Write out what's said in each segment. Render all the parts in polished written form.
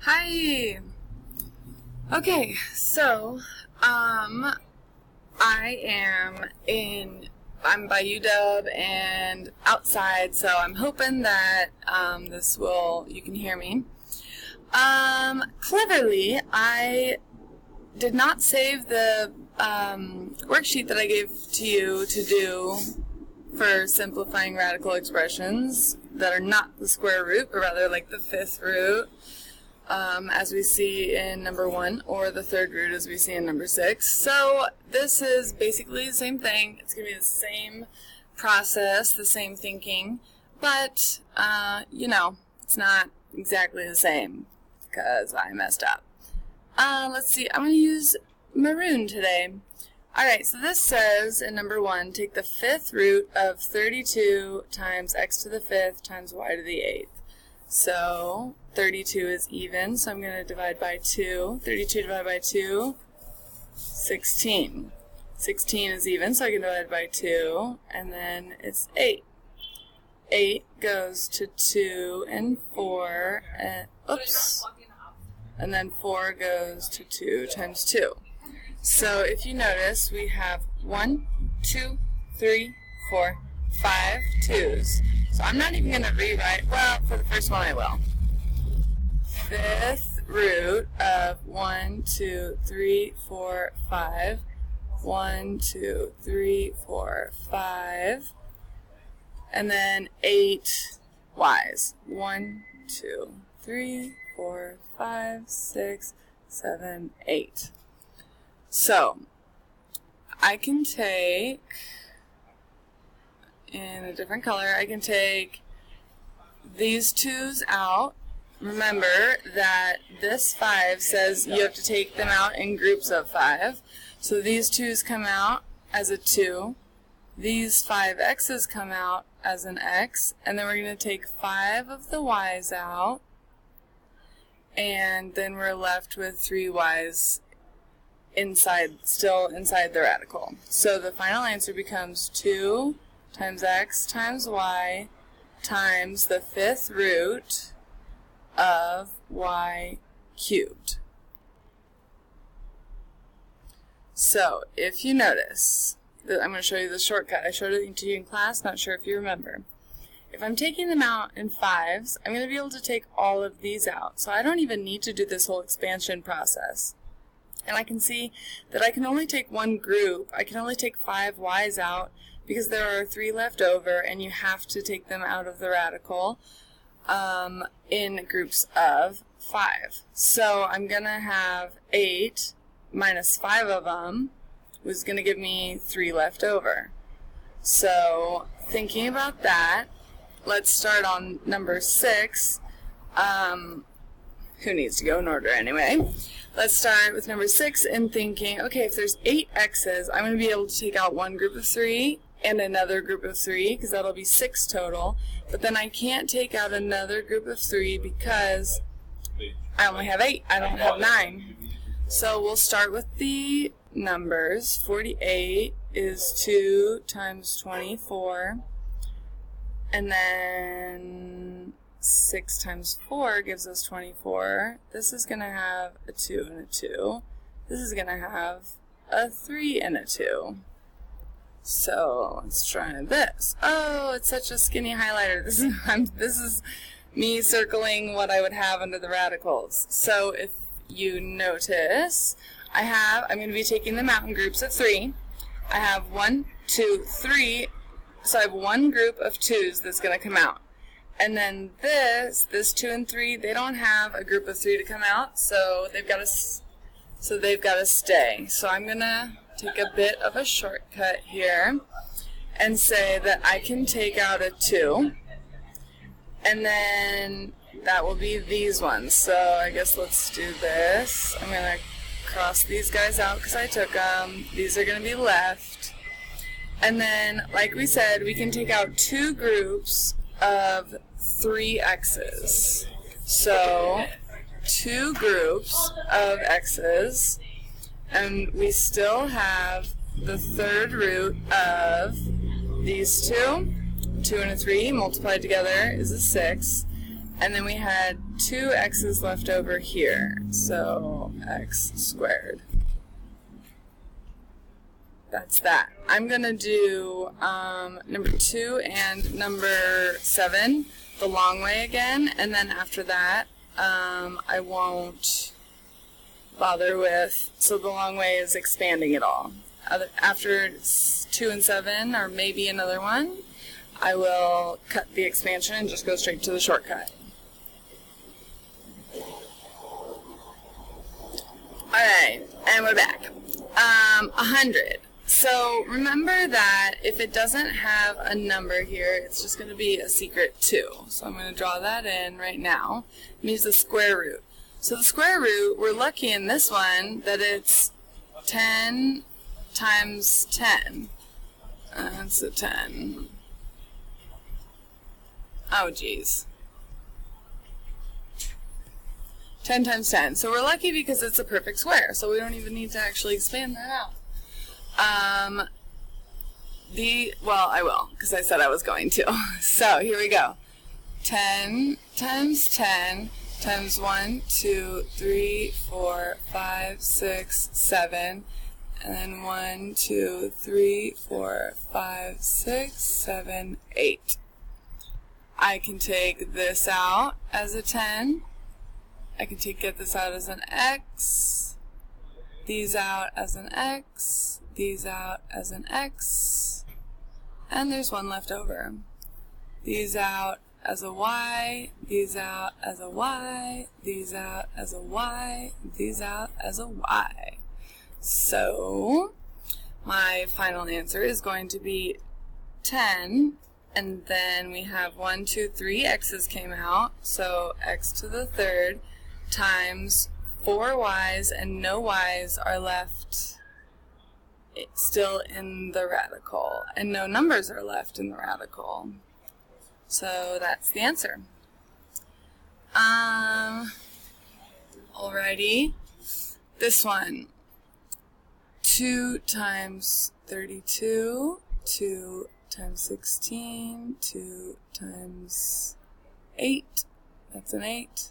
Hi. Okay, so I'm by UW and outside, so I'm hoping that you can hear me. Cleverly, I did not save the worksheet that I gave to you to do for simplifying radical expressions that are not the square root, but rather like the fifth root, as we see in number 1, or the third root as we see in number 6. So this is basically the same thing. It's going to be the same process, the same thinking, but, it's not exactly the same because I messed up. Let's see, I'm going to use maroon today. Alright, so this says in number 1, take the fifth root of 32 times x to the fifth times y to the 8th. So 32 is even, so I'm going to divide by 2. 32 divided by 2, 16. 16 is even, so I can divide by 2, and then it's 8. 8 goes to 2 and 4, and then 4 goes to 2 times 2. So if you notice, we have 1, 2, 3, 4, 5 2's. So I'm not even going to rewrite, well, for the first one I will. Fifth root of 1, 2, 3, 4, 5. 1, 2, 3, 4, 5. And then 8 y's. 1, 2, 3, 4, 5, 6, 7, 8. So I can take, in a different color, I can take these 2's out. Remember that this 5 says you have to take them out in groups of 5. So these 2's come out as a 2. These 5 x's come out as an x. And then we're going to take 5 of the y's out. And then we're left with 3 y's still inside the radical. So the final answer becomes 2 times x times y times the fifth root of y cubed. So if you notice, I'm going to show you the shortcut. I showed it to you in class, not sure if you remember. If I'm taking them out in 5's, I'm going to be able to take all of these out. So I don't even need to do this whole expansion process. And I can see that I can only take one group. I can only take 5 y's out because there are 3 left over, and you have to take them out of the radical in groups of 5. So I'm going to have 8 minus 5 of them, which is going to give me 3 left over. So thinking about that, let's start on number 6. Who needs to go in order anyway? Let's start with number 6 and thinking, okay, if there's 8 x's, I'm going to be able to take out one group of 3 and another group of 3, because that'll be 6 total. But then I can't take out another group of 3 because I only have 8. I don't have 9. So we'll start with the numbers. 48 is 2 times 24. And then 6 times 4 gives us 24. This is going to have a 2 and a 2. This is going to have a 3 and a 2. So let's try this. Oh, it's such a skinny highlighter. This is me circling what I would have under the radicals. So if you notice, I'm going to be taking them out in groups of 3. I have 1, 2, 3. So I have one group of 2's that's going to come out. And then this 2 and 3, they don't have a group of 3 to come out, so they've got to stay. So I'm going to take a bit of a shortcut here and say that I can take out a 2, and then that will be these ones. So I guess let's do this. I'm going to cross these guys out because I took them. These are going to be left. And then, like we said, we can take out 2 groups of 3 x's. So 2 groups of x's, and we still have the third root of these 2. 2 and a 3 multiplied together is a 6. And then we had 2 x's left over here, so x squared. That's that. I'm going to do number 2 and number 7 the long way again, and then after that I won't bother with, so the long way is expanding it all. After 2 and 7, or maybe another one, I will cut the expansion and just go straight to the shortcut. Alright, and we're back. 100. So remember that if it doesn't have a number here, it's just going to be a secret 2. So I'm going to draw that in right now. It means the square root. So the square root, we're lucky in this one that it's 10 times 10. That's a 10. Oh, geez. 10 times 10. So we're lucky because it's a perfect square, so we don't even need to actually expand that out. Well, I will, because I said I was going to. So here we go. 10 times 10 times 1, 2, 3, 4, 5, 6, 7, and then 1, 2, 3, 4, 5, 6, 7, 8. I can take this out as a 10. I can get this out as an x, these out as an x, these out as an x, and there's one left over. These out as a y, these out as a y, these out as a y, these out as a y. So my final answer is going to be 10, and then we have 1, 2, 3 x's came out, so x to the third times 4 y's, and no y's are left still in the radical, and no numbers are left in the radical. So that's the answer. Alrighty, this one. 2 times 32, 2 times 16, 2 times 8, that's an 8.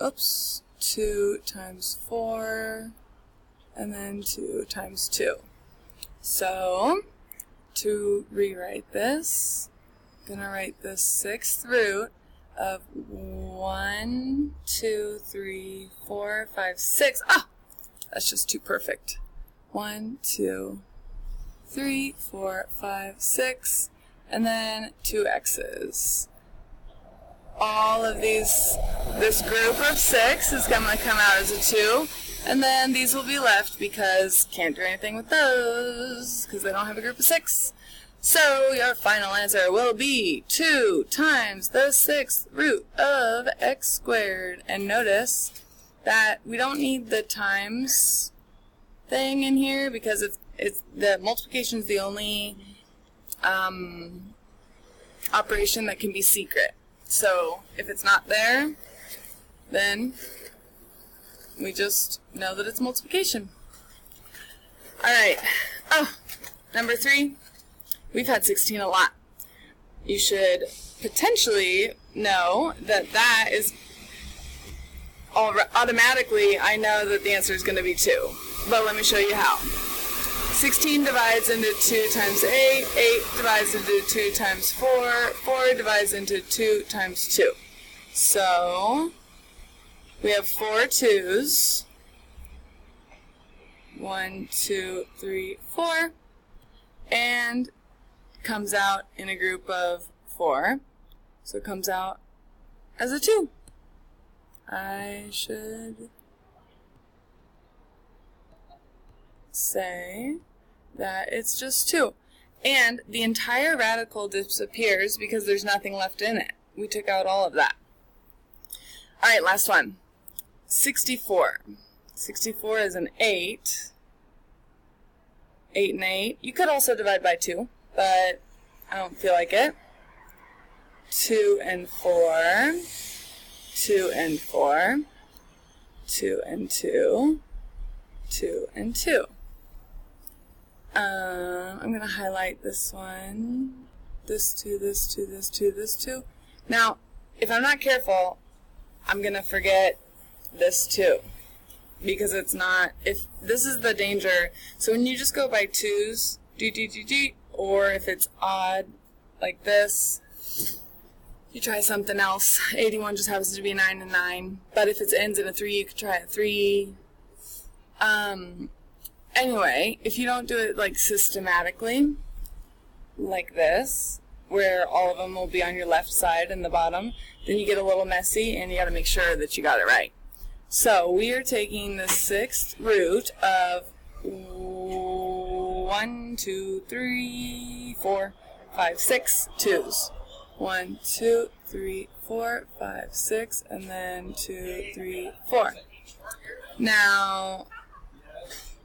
Oops, 2 times 4, and then 2 times 2. So, to rewrite this, I'm going to write the 6th root of 1, 2, 3, 4, 5, 6. Ah! That's just too perfect. 1, 2, 3, 4, 5, 6, and then 2 x's. All of this group of 6 is going to come out as a 2, and then these will be left because can't do anything with those because they don't have a group of 6. So your final answer will be 2 times the 6th root of x squared. And notice that we don't need the times thing in here because it's the multiplication is the only operation that can be secret. So if it's not there, then we just know that it's multiplication. Alright. Oh, number 3. We've had 16 a lot. You should potentially know that that is automatically, I know that the answer is going to be 2. But let me show you how. 16 divides into 2 times 8, 8 divides into 2 times 4, 4 divides into 2 times 2. So, we have 4 2's. 1, 2, 3, 4. And comes out in a group of 4. So it comes out as a 2. I should say that it's just 2. And the entire radical disappears because there's nothing left in it. We took out all of that. Alright, last one. 64. 64 is an 8. 8 and 8. You could also divide by 2, but I don't feel like it. 2 and 4. 2 and 4. 2 and 2. 2 and 2. I'm going to highlight this one, this 2, this 2, this 2, this 2. Now, if I'm not careful, I'm going to forget this 2. Because it's not, if this is the danger, so when you just go by 2s, or if it's odd, like this, you try something else. 81 just happens to be 9 and 9, but if it ends in a 3, you could try a 3. Anyway, if you don't do it like systematically, like this, where all of them will be on your left side and the bottom, then you get a little messy and you got to make sure that you got it right. So we are taking the 6th root of 1, 2, 3, 4, 5, 6 2s. 1, 2, 3, 4, 5, 6, and then 2, 3, 4. Now,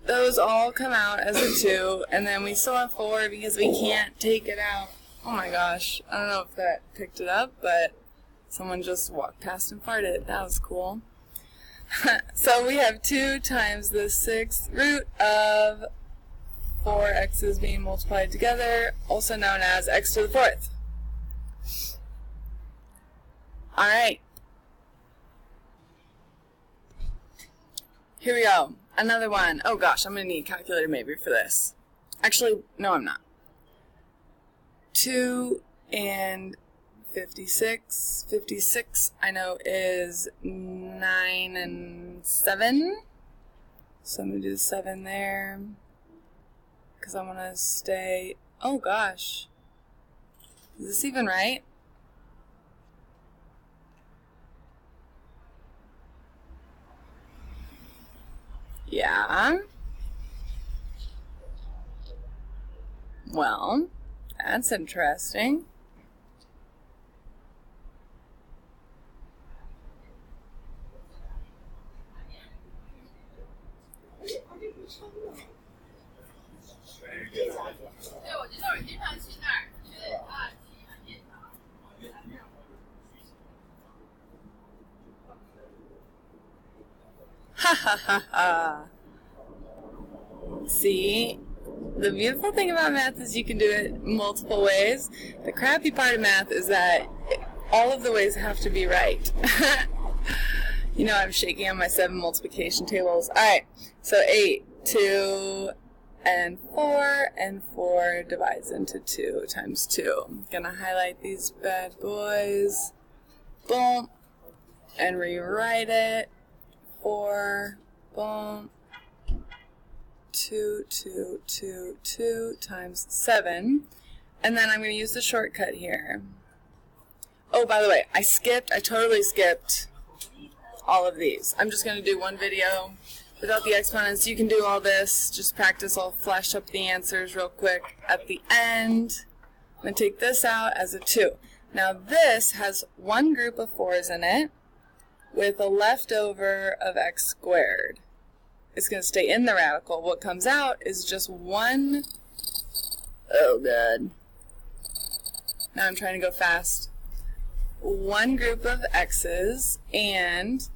those all come out as a 2, and then we still have 4 because we can't take it out. Oh my gosh, I don't know if that picked it up, but someone just walked past and farted. That was cool. So we have 2 times the 6th root of 4 x's being multiplied together, also known as x to the 4th. Alright. Here we go. Another one. Oh gosh, I'm going to need a calculator maybe for this. Actually, no I'm not. 2 and 56. 56 I know is 9 and 7. So I'm going to do the 7 there. Because I want to stay... Oh gosh. Is this even right? Yeah. Well, that's interesting. Ha ha ha ha. See, the beautiful thing about math is you can do it multiple ways. The crappy part of math is that all of the ways have to be right. You know, I'm shaking on my 7 multiplication tables. Alright, so 8, 2, and 4 divides into 2 times 2. I'm going to highlight these bad boys. Boom. And rewrite it. 4, boom. 2, 2, 2, 2 times 7. And then I'm going to use the shortcut here. Oh, by the way, I totally skipped all of these. I'm just going to do one video without the exponents. You can do all this. Just practice. I'll flash up the answers real quick at the end. I'm going to take this out as a 2. Now this has one group of 4's in it with a leftover of x squared. It's going to stay in the radical. What comes out is just one. Oh, God. Now I'm trying to go fast. One group of x's, and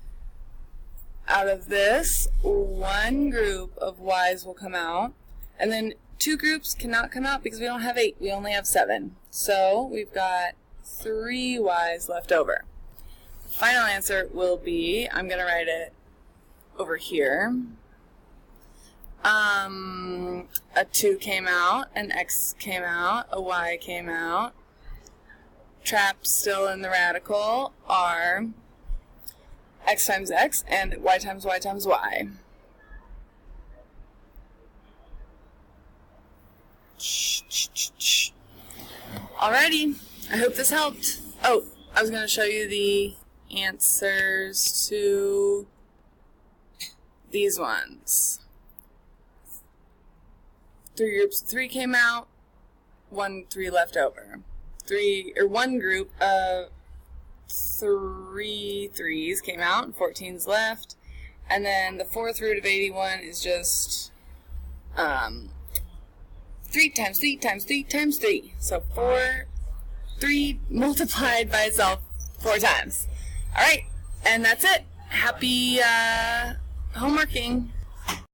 out of this, one group of y's will come out. And then 2 groups cannot come out because we don't have 8. We only have 7. So we've got 3 y's left over. The final answer will be, I'm going to write it over here. A 2 came out, an x came out, a y came out. Trapped still in the radical are x times x and y times y times y. Alrighty, I hope this helped. Oh, I was going to show you the answers to these ones. 3 groups of 3 came out, 3 left over. 1 group of 3 3's came out and 14's left. And then the 4th root of 81 is just 3 times 3 times 3 times 3. So 3 multiplied by itself 4 times. Alright, and that's it. Happy homeworking.